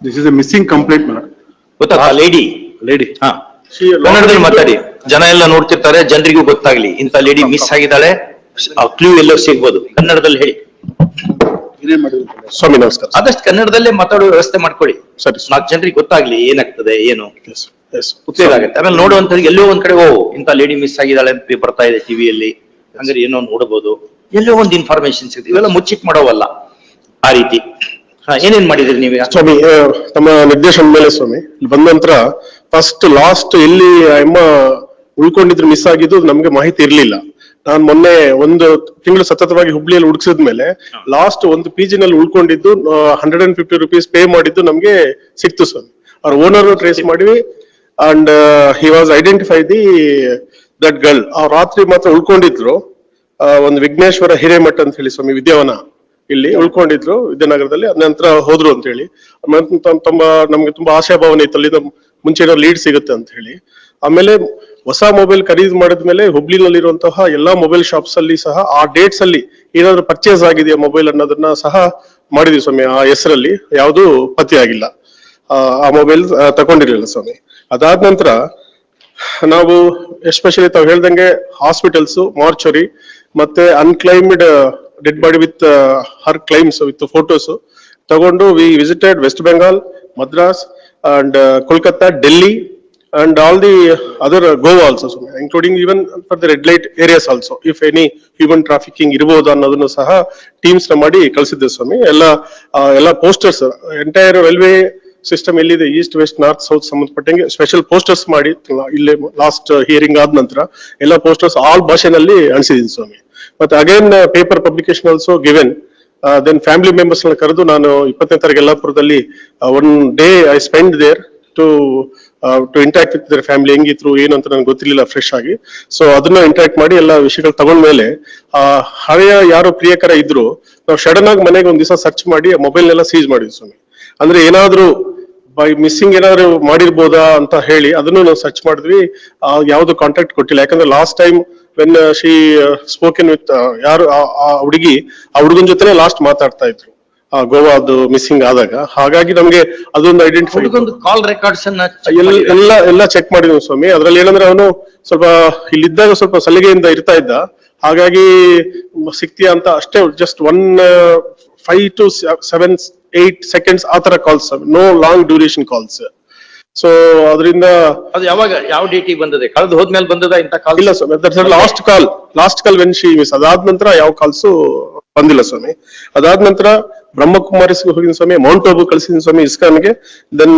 This is a missing complaint, madam. ಗೊತ್ತಾ lady ಹಾ ಕನ್ನಡದಲ್ಲಿ ಮಾತಾಡಿ, ಜನ ಎಲ್ಲ ನೋಡ್ತಿರ್ತಾರೆ, ಜನರಿಗೂ ಗೊತ್ತಾಗ್ಲಿ ಇಂಥ ಲೇಡಿ ಮಿಸ್ ಆಗಿದ್ದಾಳೆ, ಕ್ಲೂ ಎಲ್ಲೋ ಸಿಗ್ಬೋದು. ಕನ್ನಡದಲ್ಲಿ ಹೇಳಿ ಸ್ವಾಮಿ. ನಮಸ್ಕಾರ. ಆದಷ್ಟು ಕನ್ನಡದಲ್ಲೇ ಮಾತಾಡೋ ವ್ಯವಸ್ಥೆ ಮಾಡ್ಕೊಳ್ಳಿ, ಸರಿ. 4 ಜನರಿಗೆ ಗೊತ್ತಾಗ್ಲಿ ಏನಾಗ್ತದೆ ಏನು ಉಪಯೋಗ ಆಗುತ್ತೆ. ಆಮೇಲೆ ನೋಡುವಂತದ್ದು ಎಲ್ಲೋ ಒಂದ್ ಕಡೆ ಇಂಥ ಲೇಡಿ ಮಿಸ್ ಆಗಿದ್ದಾಳೆ ಅಂತ ಬರ್ತಾ ಇದೆ ಟಿವಿಯಲ್ಲಿ, ಹಂಗಾರೆ ಏನೋ ನೋಡಬಹುದು, ಎಲ್ಲೋ ಒಂದು ಇನ್ಫಾರ್ಮೇಶನ್ ಸಿಗುತ್ತೆ. ಇವೆಲ್ಲ ಮುಚ್ಚಿಟ್ ಮಾಡೋವಲ್ಲ ಆ ರೀತಿ. ಏನೇನ್ ಮಾಡಿದ್ರಿ ನೀವು ಸ್ವಾಮಿ? ತಮ್ಮ ನಿರ್ದೇಶನ ಮೇಲೆ ಸ್ವಾಮಿ ಬಂದ ನಂತರ ಫಸ್ಟ್ ಲಾಸ್ಟ್ ಎಲ್ಲಿ ಅಮ್ಮ ಉಳ್ಕೊಂಡಿದ್ರು ಮಿಸ್ ಆಗಿದ್ದು ನಮ್ಗೆ ಮಾಹಿತಿ ಇರ್ಲಿಲ್ಲ. ನಾನ್ ಮೊನ್ನೆ 1 ತಿಂಗಳು ಸತತವಾಗಿ ಹುಬ್ಳಿಯಲ್ಲಿ ಹುಡುಕ್ಸಿದ್ಮೇಲೆ ಲಾಸ್ಟ್ ಒಂದು PG ನಲ್ಲಿ ಉಳ್ಕೊಂಡಿದ್ದು 150 rupees ಪೇ ಮಾಡಿದ್ದು ನಮ್ಗೆ ಸಿಕ್ತು ಸ್ವಾಮಿ. ಅವ್ರ ಓನರ್ ಟ್ರೇಸ್ ಮಾಡಿವಿ and he was identify that girl. ಅವ್ರ ರಾತ್ರಿ ಮಾತ್ರ ಉಳ್ಕೊಂಡಿದ್ರು. ಒಂದು ವಿಘ್ನೇಶ್ವರ ಹಿರೇಮಠ ಅಂತ ಹೇಳಿ ಸ್ವಾಮಿ, ವಿದ್ಯಾವನ ಇಲ್ಲಿ ಉಳ್ಕೊಂಡಿದ್ರು ವಿದ್ಯಾನಗರದಲ್ಲಿ. ಅದ ನಂತರ ಹೋದ್ರು ಅಂತ ಹೇಳಿ ನಮ್ಗೆ ತುಂಬಾ ಆಶಾಭಾವನೆ ಇತ್ತು, ಅಲ್ಲಿಂದ ಮುಂಚೆ ಲೀಡ್ ಸಿಗುತ್ತೆ ಅಂತ ಹೇಳಿ. ಆಮೇಲೆ ಹೊಸ ಮೊಬೈಲ್ ಖರೀದಿ ಮಾಡಿದ್ಮೇಲೆ ಹುಬ್ಳಿನಲ್ಲಿರುವಂತಹ ಎಲ್ಲಾ ಮೊಬೈಲ್ ಶಾಪ್ಸ್ ಅಲ್ಲಿ ಸಹ ಆ ಡೇಟ್ಸ್ ಅಲ್ಲಿ ಏನಾದ್ರು ಪರ್ಚೇಸ್ ಆಗಿದೆಯಾ ಮೊಬೈಲ್ ಅನ್ನೋದನ್ನ ಸಹ ಮಾಡಿದ್ವಿ ಸ್ವಾಮಿ. ಆ ಹೆಸರಲ್ಲಿ ಯಾವ್ದು ಪತ್ತೆ ಆಗಿಲ್ಲ, ಆ ಮೊಬೈಲ್ ತಗೊಂಡಿರ್ಲಿಲ್ಲ ಸ್ವಾಮಿ. ಅದಾದ ನಂತರ ನಾವು ಎಸ್ಪೆಷಲಿ ತಾವು ಹೇಳ್ದಂಗೆ ಹಾಸ್ಪಿಟಲ್ಸ್, ಮಾರ್ಚರಿ ಮತ್ತೆ unclaimed dead body with her claims with photos ತಗೊಂಡು we visited West Bengal, Madras and Kolkata, Delhi and all the other Goa also, including even for the red light areas also, if any human trafficking irbodu annadunu saha teams na ಮಾಡಿ ಕಳಿಸಿದ್ದೆ ಸ್ವಾಮಿ. ಎಲ್ಲ posters entire railway system ಎಲ್ಲಿದೆ, East West north south ಸಂಬಂಧಪಟ್ಟಂಗೆ special posters ಮಾಡಿ ಇಲ್ಲೇ last hearing ಆದ ನಂತರ ಎಲ್ಲ posters all ಭಾಷೆನಲ್ಲಿ ಅಣಿಸಿದೀನಿ ಸ್ವಾಮಿ. ಮತ್ತೆ again paper publication also given. Then family members ನ ಕರೆದು ನಾನು 20ನೇ ತಾರೀಕು ಯಲ್ಲಾಪುರದಲ್ಲಿ 1 day I spent there to interact with their family. ಹೆಂಗಿದ್ರು ಏನು ಅಂತ ನನಗೆ ಗೊತ್ತಿರ್ಲಿಲ್ಲ ಫ್ರೆಶ್ ಆಗಿ. ಸೊ ಅದನ್ನ ಇಂಟ್ರಾಕ್ಟ್ ಮಾಡಿ ಎಲ್ಲ ವಿಷಯಗಳು ತಗೊಂಡ್ಮೇಲೆ ಹಳೆಯ ಯಾರು ಪ್ರಿಯಕರ ಇದ್ರು ನಾವು ಸಡನ್ ಆಗಿ ಮನೆಗೆ ಒಂದ್ ದಿವಸ ಸರ್ಚ್ ಮಾಡಿ ಮೊಬೈಲ್ ನೆಲ್ಲ ಸೀಸ್ ಮಾಡಿದ್ವಿ ಸ್ವಾಮಿ. ಅಂದ್ರೆ ಏನಾದ್ರು ಬೈ ಮಿಸ್ಸಿಂಗ್ ಏನಾದ್ರು ಮಾಡಿರ್ಬೋದಾ ಅಂತ ಹೇಳಿ ಅದನ್ನು ನಾವು ಸರ್ಚ್ ಮಾಡಿದ್ವಿ. ಯಾವ್ದು ಕಾಂಟ್ಯಾಕ್ಟ್ ಕೊಟ್ಟಿಲ್ಲ. ಯಾಕಂದ್ರೆ last time when she spoken with ಯಾರು ಆ ಹುಡುಗಿ, ಆ ಹುಡುಗನ ಜೊತೆನೆ ಲಾಸ್ಟ್ ಮಾತಾಡ್ತಾ ಇದ್ರು ಗೋವಾದು ಮಿಸ್ಸಿಂಗ್ ಆದಾಗ. ಹಾಗಾಗಿ ನಮ್ಗೆ ಅದೊಂದು ಐಡೆಂಟಿಫೈ, ಕಾಲ್ ರೆಕಾರ್ಡ್ಸ್ ಎಲ್ಲ ಚೆಕ್ ಮಾಡಿದ್ವಿ ಸ್ವಾಮಿ. ಅದ್ರಲ್ಲಿ ಏನಂದ್ರೆ ಅವನು ಸ್ವಲ್ಪ ಇಲ್ಲಿದ್ದಾಗ ಸ್ವಲ್ಪ ಸಲಿಗೆಯಿಂದ ಇರ್ತಾ ಇದ್ದ, ಹಾಗಾಗಿ ಸಿಕ್ತಿಯಾ ಅಂತ ಅಷ್ಟೇ. ಜಸ್ಟ್ 5 to 7, 8 seconds ಆ ತರ calls, no long duration calls. So ಅದರಿಂದ ಅದು ಯಾವಾಗ ಯಾವ ಡೇಟಿಗೆ ಬಂದದೆ? ಕಳೆದು ಹೋದ್ಮೇಲೆ ಬಂದದ ಇಂತ ಕಾಲ್? ಇಲ್ಲ ಸ್ವಾಮಿ, last call when she miss. ಅದಾದ ನಂತರ ಯಾವ ಕಾಲ್ಸು ಬಂದಿಲ್ಲ ಸ್ವಾಮಿ. ಅದಾದ ನಂತರ ಬ್ರಹ್ಮಕುಮಾರಿಸ್ಗೆ ಹೋಗಿನ ಸ್ವಾಮಿ, ಮೌಂಟ್ ಆಬು ಕಳಿಸಿದ ಸ್ವಾಮಿ ಇಸ್ಕಾನ್ಗೆ, ದೆನ್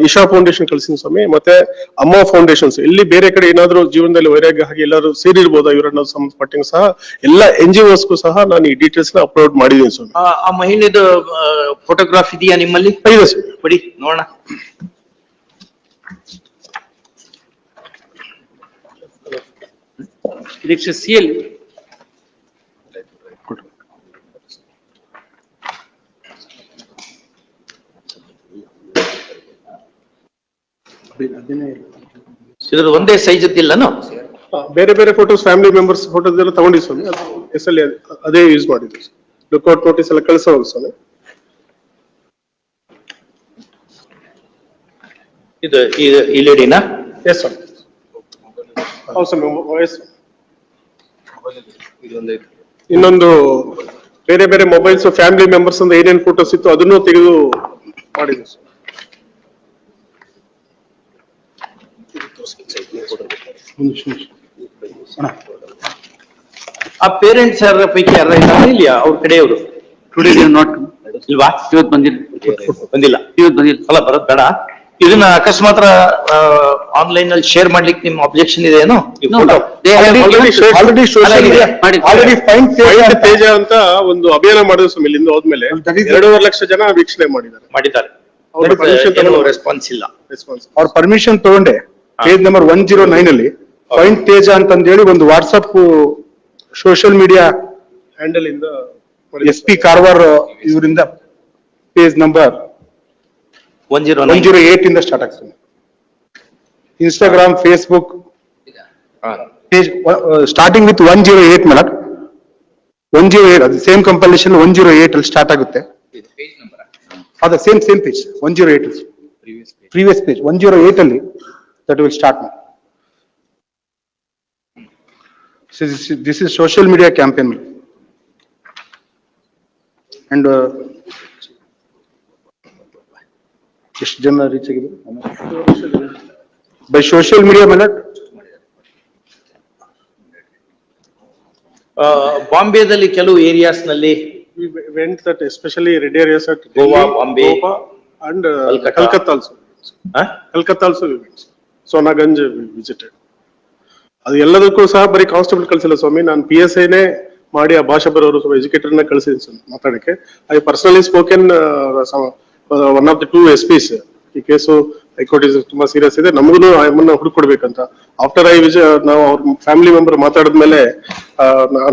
ಇಶಾ ಫೌಂಡೇಶನ್ ಕಳಿಸಿದ ಸ್ವಾಮಿ, ಮತ್ತೆ ಅಮ್ಮ ಫೌಂಡೇಶನ್ಸ್. ಇಲ್ಲಿ ಬೇರೆ ಕಡೆ ಏನಾದ್ರು ಜೀವನದಲ್ಲಿ ವೈರಾಗ್ಯ ಹಾಗೆ ಎಲ್ಲರೂ ಸೇರಿರ್ಬೋದಾ ಇವರನ್ನ ಸಂಬಂಧಪಟ್ಟಂಗೆ ಸಹ ಎಲ್ಲ NGOsಗೂ ಸಹ ನಾನು ಈ ಡೀಟೇಲ್ಸ್ ನ ಅಪ್ಲೋಡ್ ಮಾಡಿದ್ದೀನಿ ಸ್ವಾಮಿ. ಆ ಮಹಿಳೆದು ಫೋಟೋಗ್ರಾಫ್ ಇದೆಯಾ ನಿಮ್ಮಲ್ಲಿ? ಇದೆ ಸ್ವಾಮಿ, ಕೊಡಿ ನೋಡೋಣ. CL ಇದ್ರದ್ದು ಒಂದೇ ಸೈಜ್ ಇಲ್ಲನು? ಬೇರೆ ಬೇರೆ ಫೋಟೋಸ್, ಫ್ಯಾಮಿಲಿ ಮೆಂಬರ್ಸ್ ಫೋಟೋಸ್ ಎಲ್ಲ ತಗೊಂಡಿದ್ವಿ ಸ್ವಾಮಿ. ಎಸ್ಎಲ್ ಅದೇ ಯೂಸ್ ಮಾಡಿದ್ವಿ. ಲುಕ್ಔಟ್ ನೋಟಿಸ್ ಎಲ್ಲ ಕಳಿಸೋದು ಸ್ವಾಮಿ. ಇದು ಈ ಲೇಡಿನಾ? ಎಸ್ ಸ್ವಾಮಿ. ಹೌದು ಸ್ವಾಮಿ. ಇನ್ನೊಂದು ಬೇರೆ ಬೇರೆ ಮೊಬೈಲ್ಸ್ ಫ್ಯಾಮಿಲಿ ಮೆಂಬರ್ಸ್ ಅಂತ ಏನೇನು ಫೋಟೋಸ್ ಇತ್ತು ಅದನ್ನು ತೆಗೆದು ಮಾಡಿದ್ವಿ ಸ್ವಾಮಿ. ಆ ಪೇರೆಂಟ್ಸ್ ಯಾರ ಪೈಕಿ ಯಾರ ಇದ್ದಾರೆ ಇಲ್ಲ ಅವ್ರ ಕಡೆಯವರು? ಟುಡೇ ನಾಟ್ ಇಲ್ವಾ? ಇವತ್ತು ಬಂದಿಲ್ಲ. ಇವತ್ತು ಬಂದಿಲ್ಲ ಅಲ್ಲ, ಬರೋದ್ ಬೇಡ. ಇದನ್ನ ಅಕಸ್ಮಾತ್ ಆನ್ಲೈನ್ ಅಲ್ಲಿ ಶೇರ್ ಮಾಡ್ಲಿಕ್ಕೆ ನಿಮ್ ಅಬ್ಜೆಕ್ಷನ್ ಇದೆ ಏನೋ? ಆಲ್ರೆಡಿ ಫೈನ್ ತೇಜ ಅಂತ ಒಂದು ಅಭಿಯಾನ ಮಾಡಿದ್ರು ಸ್ವಾಮಿ. ಇಲ್ಲಿಂದ ಹೋದ್ಮೇಲೆ 2.5 ಲಕ್ಷ ಜನ ವೀಕ್ಷಣೆ ಮಾಡಿದ್ದಾರೆ. ರೆಸ್ಪಾನ್ಸ್ ಇಲ್ಲ. ಅವ್ರ ಪರ್ಮಿಷನ್ ತಗೊಂಡೆ ಪೇಜ್ ನಂಬರ್ 109 ಅಲ್ಲಿ ಫೈನ್ ತೇಜ ಅಂತಂದೇಳಿ ಒಂದು ವಾಟ್ಸ್ಆಪ್ ಸೋಷಿಯಲ್ ಮೀಡಿಯಾ ಹ್ಯಾಂಡಲ್ ಇಂದ SP ಕಾರವಾರ ಇವರಿಂದ ಪೇಜ್ ನಂಬರ್ 108 ಇಂದ ಸ್ಟಾರ್ಟ್ ಆಗ್ತದೆ. Instagram, Facebook page starting with 108 madam. 108 ಅದು ಸೇಮ್ ಕಂಪೈಲೇಷನ್ 108 ಅಲ್ಲಿ ಸ್ಟಾರ್ಟ್ ಆಗುತ್ತೆ. the same page, 108. Previous page, 108 ಅಲ್ಲಿ, that will start now. So this is social media campaign. And ಎಷ್ಟು ಜನ ರೀಚ್ ಆಗಿದ್ರು by social media minute. ಬಾಂಬೆದಲ್ಲಿ ಕೆಲವು areas ನಲ್ಲಿ We went that especially red areas at Goa, Delhi, Bombay, Goa and Kolkata. Kolkata also. Kolkata also we went. Sonaganj we visited. ಅದು ಎಲ್ಲದಕ್ಕೂ ಸಹ ಬರೀ constable ಕಳ್ಸಿಲ್ಲ ಸ್ವಾಮಿ, ನಾನು PSI ನೇ ಮಾಡಿ ಆ ಭಾಷಾ ಬರೋರು ಸ್ವಲ್ಪ ಎಜುಕೇಟರ್ ನ ಕಳ್ಸಿದ್ದೀನಿ ಮಾತಾಡಕ್ಕೆ. I personally spoken one of the 2 SPs. ಈ ಕೇಸು ಹೈಕೋರ್ಟ್ ತುಂಬಾ ಸೀರಿಯಸ್ ಇದೆ, ನಮಗೂ ಅಮ್ಮನ್ನ ಹುಡುಕೊಡ್ಬೇಕಂತ. ಆಫ್ಟರ್ ನಾವು ಅವ್ರ ಫ್ಯಾಮಿಲಿ ಮೆಂಬರ್ ಮಾತಾಡಿದ್ಮೇಲೆ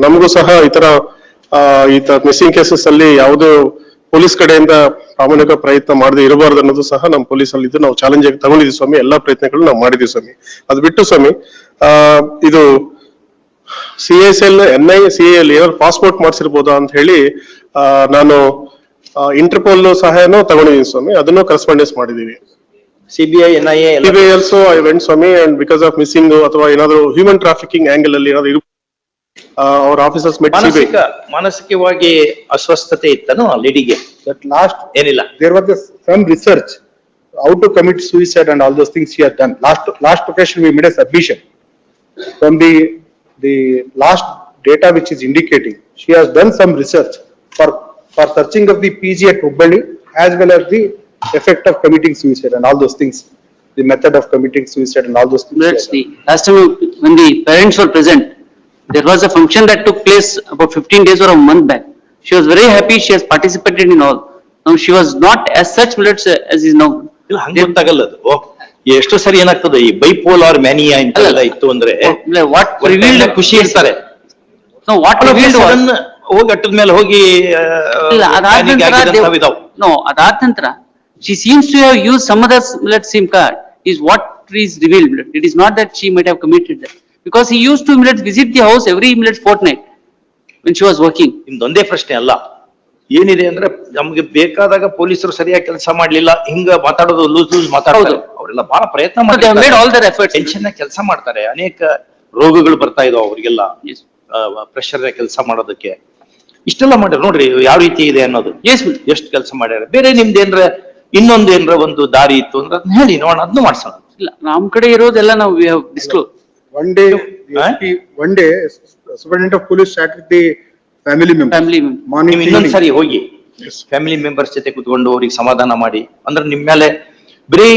ನಮಗೂ ಸಹ ಈ ತರ ಮಿಸ್ಸಿಂಗ್ ಕೇಸಸ್ ಅಲ್ಲಿ ಯಾವ್ದು ಪೊಲೀಸ್ ಕಡೆಯಿಂದ ಪ್ರಾಮಾಣಿಕ ಪ್ರಯತ್ನ ಮಾಡದೆ ಇರಬಾರ್ದು ಅನ್ನೋದು ಸಹ ನಮ್ಮ ಪೊಲೀಸ್ ಅಲ್ಲಿ ಇದು ನಾವು ಚಾಲೆಂಜ್ ಆಗಿ ತಗೊಂಡಿದ್ವಿ ಸ್ವಾಮಿ. ಎಲ್ಲಾ ಪ್ರಯತ್ನಗಳು ನಾವು ಮಾಡಿದ್ವಿ ಸ್ವಾಮಿ. ಅದು ಬಿಟ್ಟು ಸ್ವಾಮಿ ಇದು CSL NI CAL ಏನಾದ್ರು ಪಾಸ್ಪೋರ್ಟ್ ಮಾಡಿಸಿರ್ಬೋದಾ ಅಂತ ಹೇಳಿ ನಾನು ಇಂಟರ್ಪೋಲ್ ಸಹಾಯನೂ ತಗೊಂಡಿದ್ದೀನಿ ಸ್ವಾಮಿ. ಅದನ್ನು ಕರೆಸ್ಪಾಂಡೆನ್ಸ್ ಮಾಡಿದೀವಿ. CBI, NIA CBI also I went Swami, and because of missing ಅಥವಾ ಏನಾದ್ರು ಹ್ಯೂಮನ್ ಟ್ರಾಫಿಕಿಂಗ್ ಆಂಗಲ್ ಅಲ್ಲಿ ಏನಾದ್ರು our officers met CBI. ಮಾನಸಿಕವಾಗಿ ಅಸ್ವಸ್ಥತೆ ಇತ್ತನೋ ಲೇಡಿಗೆ? That last, ಏನಿಲ್ಲ. there was some research how to commit suicide and all those things she had done. Last occasion we made a submission from the last data which is indicating she has done some research for searching of the PG at Hubballi as well as the effect of committing suicide and all those things, the method of committing suicide and all those things. That's the, last time when the parents were present, there was a function that took place about 15 days or a month back. She was very happy, she has participated in all. Now she was not as such millets as is now. ಇಲ್ಲ ಹಂಗ ಗೊತ್ತಾಗಲ್ಲ ಅದು. ಎಷ್ಟೋ ಸರಿ ಏನಾಗ್ತದೆ ಈ bipolar mania ಇಂತೆಲ್ಲ ಇತ್ತು ಅಂದ್ರೆ What revealed, ಖುಷಿ ಇರ್ತಾರೆ. no, what revealed was, ಹೋಗಿ ಅಟ್ಟದ ಮೇಲೆ ಹೋಗಿ ಇಲ್ಲ, ಅದಾದ ನಂತರ no, ಅದಾದ ನಂತರ she seems to have used some other millet SIM card is what is revealed. It is not that she might have committed that, because he used to millet visit the house every millet fortnight when she was working. ನಿಮ್ದೊಂದೇ ಪ್ರಶ್ನೆ ಅಲ್ಲ, ಏನಿದೆ ಅಂದ್ರೆ ನಮ್ಗೆ ಬೇಕಾದಾಗ ಪೊಲೀಸರು ಸರಿಯಾಗಿ ಕೆಲಸ ಮಾಡ್ಲಿಲ್ಲ, ಹಿಂಗ ಮಾತಾಡೋದು ಲೂಸ್ ಮಾತಾಡೋದು. ಅವರೆಲ್ಲ ಬಹಳ ಪ್ರಯತ್ನ They have made all their efforts. Tension ಕೆಲಸ ಮಾಡ್ತಾರೆ. ಅನೇಕ ರೋಗಗಳು ಬರ್ತಾ ಇದಾವ ಅವರಿಗೆಲ್ಲ ಪ್ರೆಷರ್ ಕೆಲಸ ಮಾಡೋದಕ್ಕೆ. ಇಷ್ಟೆಲ್ಲ ಮಾಡ್ಯಾರ ನೋಡ್ರಿ ಯಾವ ರೀತಿ ಇದೆ ಅನ್ನೋದು. ಎಷ್ಟು ಕೆಲಸ ಮಾಡ್ಯಾರ. ಬೇರೆ ನಿಮ್ದೇನ್ರ ಇನ್ನೊಂದೇನ್ರ ಒಂದು ದಾರಿ ಇತ್ತು ಅಂದ್ರೆ ಅದನ್ನ ಹೇಳಿ ನೋಡೋಣ, ಅದನ್ನು ಮಾಡ್ಸೋಣ. ಇಲ್ಲ, ನಮ್ ಕಡೆ ಇರೋದೆಲ್ಲ ನಾವು we have disclosed. One day, Superintendent of Police sat with the family members. Family member. Morning ನೀವು to evening. ಇನ್ನೊಂದ್ಸರಿ ಹೋಗಿ ಫ್ಯಾಮಿಲಿ ಮೆಂಬರ್ಸ್ ಜೊತೆ ಕುತ್ಕೊಂಡು ಅವ್ರಿಗೆ ಸಮಾಧಾನ ಮಾಡಿ. ಅಂದ್ರೆ ನಿಮ್ ಮೇಲೆ ಬರೀ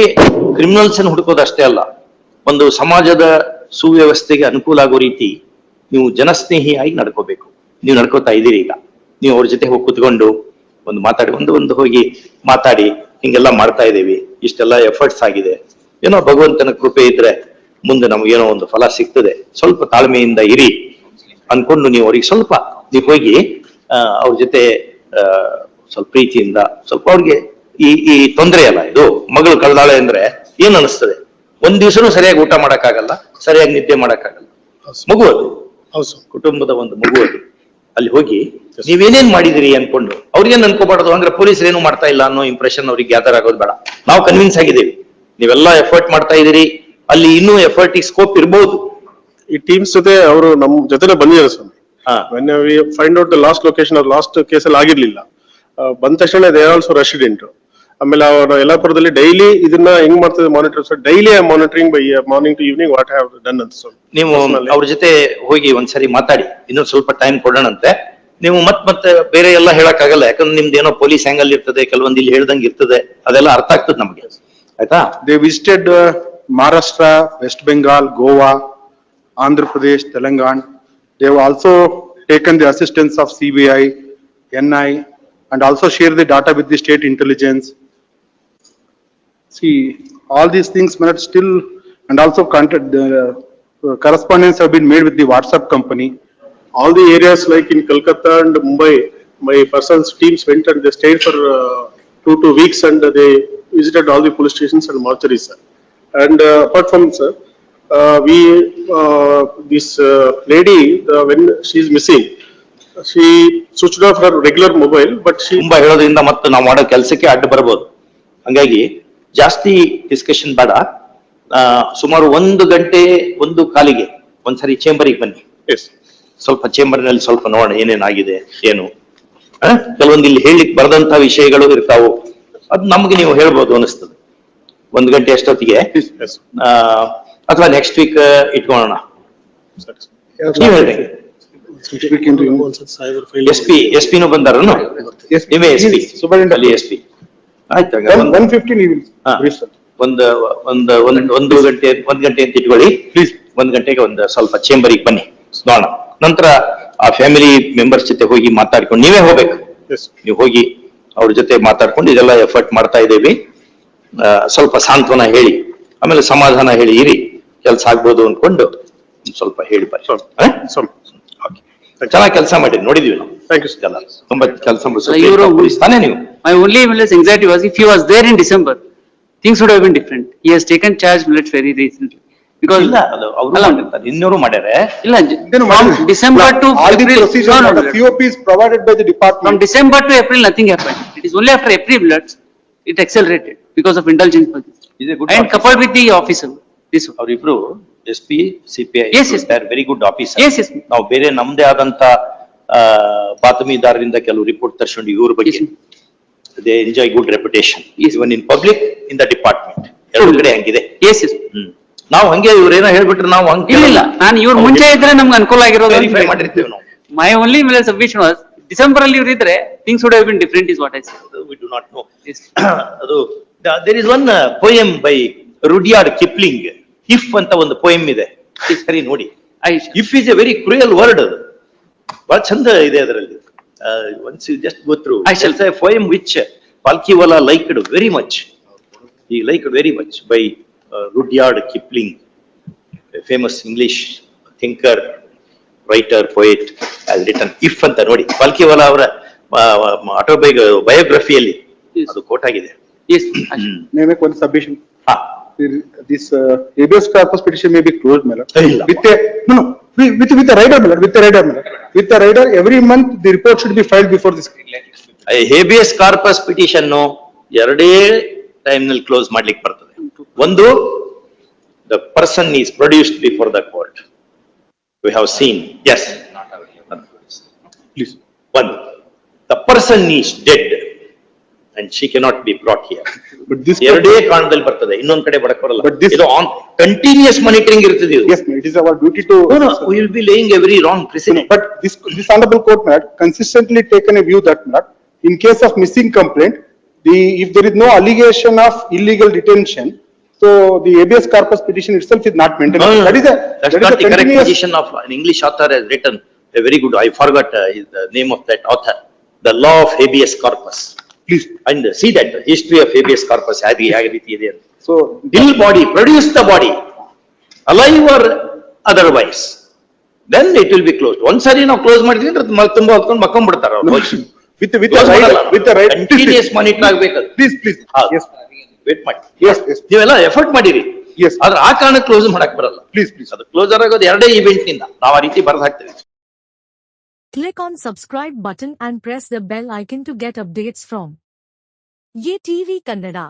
ಕ್ರಿಮಿನಲ್ಸ್ ಅನ್ನು ಹುಡುಕೋದು ಅಷ್ಟೇ ಅಲ್ಲ, ಒಂದು ಸಮಾಜದ ಸುವ್ಯವಸ್ಥೆಗೆ ಅನುಕೂಲ ಆಗೋ ರೀತಿ ನೀವು ಜನಸ್ನೇಹಿಯಾಗಿ ನಡ್ಕೋಬೇಕು. ನೀವು ನಡ್ಕೋತಾ ಇದ್ದೀರಿ ಈಗ. ನೀವು ಅವ್ರ ಜೊತೆ ಹೋಗಿ ಕುತ್ಕೊಂಡು ಒಂದು ಮಾತಾಡಿ ಒಂದು ಹೋಗಿ ಮಾತಾಡಿ ಹಿಂಗೆಲ್ಲ ಮಾಡ್ತಾ ಇದ್ದೀವಿ, ಇಷ್ಟೆಲ್ಲ ಎಫರ್ಟ್ಸ್ ಆಗಿದೆ, ಏನೋ ಭಗವಂತನ ಕೃಪೆ ಇದ್ರೆ ಮುಂದೆ ನಮಗೇನೋ ಒಂದು ಫಲ ಸಿಗ್ತದೆ, ಸ್ವಲ್ಪ ತಾಳ್ಮೆಯಿಂದ ಇರಿ ಅನ್ಕೊಂಡು ನೀವು ಅವ್ರಿಗೆ ಸ್ವಲ್ಪ ನೀವು ಹೋಗಿ ಅವ್ರ ಜೊತೆ ಸ್ವಲ್ಪ ಪ್ರೀತಿಯಿಂದ ಸ್ವಲ್ಪ ಅವ್ರಿಗೆ ಈ ತೊಂದರೆ ಅಲ್ಲ ಇದು. ಮಗಳು ಕಳ್ದಾಳೆ ಅಂದ್ರೆ ಏನ್ ಅನಿಸ್ತದೆ? ಒಂದ್ ದಿವ್ಸನೂ ಸರಿಯಾಗಿ ಊಟ ಮಾಡಕ್ಕಾಗಲ್ಲ, ಸರಿಯಾಗಿ ನಿದ್ದೆ ಮಾಡಕ್ಕಾಗಲ್ಲ. ಮಗು ಅದು, ಕುಟುಂಬದ ಒಂದು ಮಗು ಅದು. ಅಲ್ಲಿ ಹೋಗಿ ನೀವೇನೇನ್ ಮಾಡಿದಿರಿ ಅನ್ಕೊಂಡು ಅವ್ರಿಗೇನ್ ಅನ್ಕೋಬಾರ್ದು. ಅಂದ್ರೆ ಪೊಲೀಸರು ಏನು ಮಾಡ್ತಾ ಇಲ್ಲ ಅನ್ನೋ ಇಂಪ್ರೆಷನ್ ಅವ್ರಿಗೆ ಗ್ಯಾದರ್ ಆಗೋದು ಬೇಡ. ನಾವು ಕನ್ವಿನ್ಸ್ ಆಗಿದ್ದೀವಿ ನೀವೆಲ್ಲ ಎಫರ್ಟ್ ಮಾಡ್ತಾ ಇದೀರಿ, ಅಲ್ಲಿ ಇನ್ನೂ ಎಫರ್ಟ್ ಸ್ಕೋಪ್ ಇರ್ಬೋದು. ಈ ಟೀಮ್ಸ್ ಜೊತೆ ಅವರು ನಮ್ ಜೊತೆನೆ ಬಂದಿದ್ದಾರೆ ಸ್ವಾಮಿ. when we find out the last location or last case ಅಲ್ಲಿ ಆಗಿರ್ಲಿಲ್ಲ, ಬಂದ ತಕ್ಷಣ they are also rushed into. ಆಮೇಲೆ ಅವರು ಯಲ್ಲಾಪುರದಲ್ಲಿ ಡೈಲಿ ಇದನ್ನ ಹೆಂಗ್ ಮಾಡ್ತಿದ್ದಾರೆ monitor. Daily I monitoring by morning to evening what have done ಅಂತ. ನೀವು ಅವ್ರ ಜೊತೆ ಹೋಗಿ ಒಂದ್ಸರಿ ಮಾತಾಡಿ, ಇನ್ನೊಂದು ಸ್ವಲ್ಪ ಟೈಮ್ ಕೊಡೋಣಂತೆ. ನೀವು ಮತ್ತೆ ಬೇರೆ ಎಲ್ಲ ಹೇಳಕ್ ಆಗಲ್ಲ, ಯಾಕಂದ್ರೆ ನಿಮ್ದು ಏನೋ ಪೊಲೀಸ್ ಆಂಗಲ್ ಇರ್ತದೆ, ಕೆಲವೊಂದು ಇಲ್ಲಿ ಹೇಳ್ದಂಗೆ ಇರ್ತದೆ, ಅದೆಲ್ಲ ಅರ್ಥ ಆಗ್ತದೆ ನಮ್ಗೆ. ಆಯ್ತಾ? They visited Maharashtra, West Bengal, Goa, Andhra Pradesh, Telangana. They have also taken the assistance of CBI, NI, and also share the data with the state intelligence. See, all these things might still, and also contact the correspondence have been made with the WhatsApp company. All the areas like in Kolkata and Mumbai, my person's teams went and they stayed for 2 weeks and they visited all the police stations and mortuaries, sir. And apart from sir, this lady when she is missing, She switched off her regular mobile, but she, ತುಂಬಾ ಹೇಳೋದ್ರಿಂದ ಮತ್ತು ನಾವು ಮಾಡೋ ಕೆಲಸಕ್ಕೆ ಅಡ್ಡ ಬರಬಹುದು. ಹಂಗಾಗಿ ಜಾಸ್ತಿ ಡಿಸ್ಕಷನ್ ಬೇಡ. ಸುಮಾರು 1:15 ಒಂದ್ಸರಿ ಚೇಂಬರಿಗೆ ಬನ್ನಿ. yes, ಸ್ವಲ್ಪ ಚೇಂಬರ್ನಲ್ಲಿ ಸ್ವಲ್ಪ ನೋಡೋಣ ಏನೇನಾಗಿದೆ ಏನು. ಕೆಲವೊಂದು ಇಲ್ಲಿ ಹೇಳಲಿಕ್ಕೆ ಬರದಂತ ವಿಷಯಗಳು ಇರ್ತಾವು, ಅದು ನಮ್ಗೆ ನೀವು ಹೇಳ್ಬೋದು ಅನಿಸ್ತದೆ. 1 ಗಂಟೆ ಅಷ್ಟೊತ್ತಿಗೆ yes. ಅಥವಾ ನೆಕ್ಸ್ಟ್ ವೀಕ್ ಇಟ್ಕೊಳ್ಳೋಣ. ನೀವ್ ಹೇಳ್ರಿ. ಎಸ್ ಪಿನೂ ಬಂದಾರನು? ನೀವೇ ಎಸ್ ಪಿ? ಅಲ್ಲಿ ಎಸ್ ಪಿ ಆಯ್ತು. 1:15 he will ಹಾ. brief, sir. ಒಂದು ಗಂಟೆ ಅಂತ ಇಟ್ಕೊಳ್ಳಿ. ಪ್ಲೀಸ್ 1 ಗಂಟೆಗೆ ಒಂದು ಸ್ವಲ್ಪ ಚೇಂಬರಿಗೆ ಬನ್ನಿ ನೋಡೋಣ. ನಂತರ ಆ ಫ್ಯಾಮಿಲಿ ಮೆಂಬರ್ಸ್ ಜೊತೆ ಹೋಗಿ ಮಾತಾಡ್ಕೊಂಡು, ನೀವೇ ಹೋಗ್ಬೇಕು, Yes. ನೀವು ಹೋಗಿ ಅವ್ರ ಜೊತೆ ಮಾತಾಡ್ಕೊಂಡು ಇದೆಲ್ಲ ಎಫರ್ಟ್ ಮಾಡ್ತಾ ಇದ್ದೇವೆ, ಸ್ವಲ್ಪ ಸಾಂತ್ವನ ಹೇಳಿ, ಆಮೇಲೆ ಸಮಾಧಾನ ಹೇಳಿ ಇರಿ, ಕೆಲಸ ಆಗ್ಬೋದು ಅನ್ಕೊಂಡು ಸ್ವಲ್ಪ ಹೇಳಿ ಬರ್ರಿ. So, ಚೆನ್ನಾಗಿ ಕೆಲಸ ಮಾಡಿರಿ, ನೋಡಿದೀವಿ ನಾವು. thank you, sir. ಎಲ್ಲ ತುಂಬಾ ಕೆಲಸ ಇವರು- ನೀವು. My only anxiety was if he was there in December, things would have been different. He has taken charge very recently. Because ಇಲ್ಲ, ಅದು ಅವ್ರು ಅಲ್ಲ, ಮಾಡಿರ್ತಾರೆ, ಇನ್ನೂರು ಮಾಡ್ಯಾರೆ. illa, Then from December to all the April, procedure, no, the COP is provided by the from department. December to April, nothing happened. It is only after April that it accelerated because of indulgence budget. Is a good And officer. coupled with the officer, this one. ಅವರಿಬ್ರು SP, CPI, Yes, yes. Very good officer. Yes, yes. ನಾವು ಬೇರೆ ನಮ್ದೇ ಆದಂತ ಬಾತಮಿದಾರರಿಂದ ಕೆಲವು report ತರ್ಸ್ಕೊಂಡು ಇವ್ರ ಬಗ್ಗೆ Yes, they enjoy good reputation Yes. Even in public, in the department, ಎರಡು ಕಡೆ ಹಂಗಿದೆ. Yes, yes. ನಾವು ಹಂಗೆ ಇವ್ರೇನೋ ಹೇಳ್ಬಿಟ್ರೆ ನಾವು ಹಂಗೆ ಇಲ್ಲ, ನಾನು ಇವ್ರ ಮುಂಚೆ ಇದ್ರೆ ನಮ್ಗೆ ಅನುಕೂಲ ಆಗಿರೋದು. ವೆರಿಫೈ ಮಾಡಿರ್ತೀವಿ ನಾವು. My only submission was December ಅಲ್ಲಿ ಇವ್ರು ಇದ್ರೆ things would have been different is what I said. We do not know. Yes. ಅದು there is one poem by Rudyard Kipling, if ಅಂತ ಒಂದು poem ಇದೆ, ಸರಿ ನೋಡಿ. If is a very cruel word. ಬಹಳ ಚಂದ ಇದೆ ಅದರಲ್ಲಿ. Once you just go through. I shall say a poem which Palkiwala liked very much. He liked very much by Rudyard Kipling, a famous English thinker, writer, poet, has written if ಅಂತ ನೋಡಿ. Palkiwala ಅವರ ಬಯೋಗ್ರಫಿಯಲ್ಲಿ Yes. ಅದು coat ಆಗಿದೆ. Yes. May I make one submission? ಹಾ. This habeas corpus petition may be closed, my lord. ಇಲ್ಲ. With a, no, with a rider, my lord, with a rider, my lord. With a rider, every month the report should be filed before this. Habeas corpus petition ಎರಡೇ time ನಲ್ಲಿ close ಮಾಡ್ಲಿಕ್ಕೆ ಬರ್ತದೆ. ಒಂದು, the person is produced before the court. We have seen, yes, Please. one, the person is dead and she cannot be brought here. But this. ಎರಡೇ ಕಾರಣದಲ್ಲಿ ಬರ್ತದೆ, ಇನ್ನೊಂದ್ ಕಡೆ ಬರಕ್ ಬರಲ್ಲ. But this- ಇದು ಆನ್ ಕಂಟಿನ್ಯೂಸ್ ಮಾನಿಟರಿಂಗ್ ಇರ್ತದೆ ಇದು. Yes, ma'am, it is our duty to. We will be laying a very wrong precedent. But this honorable court, my lord, consistently taken a view that, my lord, in case of missing complaint, if there is no allegation of illegal detention, so the habeas corpus petition itself is not maintained. No, no, no. That is a. That's that is not a the correct continuous- position of an English author has written a very good, I forgot the name of that author, the law of habeas corpus. Please, And see that history of habeas corpus, ಯಾವ ರೀತಿ ಇದೆ ಅಂತ. so. Till body, produce the body, alive or otherwise, then it will be closed. ಒಂದ್ಸರಿ ನಾವು close ಮಾಡಿದ್ವಿ ಅಂದ್ರೆ ತುಂಬಾ ಹೊತ್ಕೊಂಡು ಮಕ್ಕೊಂಡ್ಬಿಡ್ತಾರ ಅವ್ರು. With a rider, with a rider. Continuous monitor ಆಗ್ಬೇಕು. Please, please. ಹೌದು. Yes, ವೇಟ್ ಮಾಡಿ. yes, yes, ನೀವೆಲ್ಲ ಎಫರ್ಟ್ ಮಾಡಿರಿ. yes. ಆದ್ರೆ ಆ ಕಾರಣ ಕ್ಲೋಸ್ ಮಾಡಕ್ ಬರಲ್ಲ. Please, please. ಅದು ಕ್ಲೋಸರ್ ಆಗೋದು ಎರಡೇ ಇವೆಂಟ್ ನಿಂದ. ನಾವು ಆ ರೀತಿ ಬರ್ದು ಹಾಕ್ತೇವೆ. Click on subscribe button and press the bell icon to get updates from Ye TV Kannada.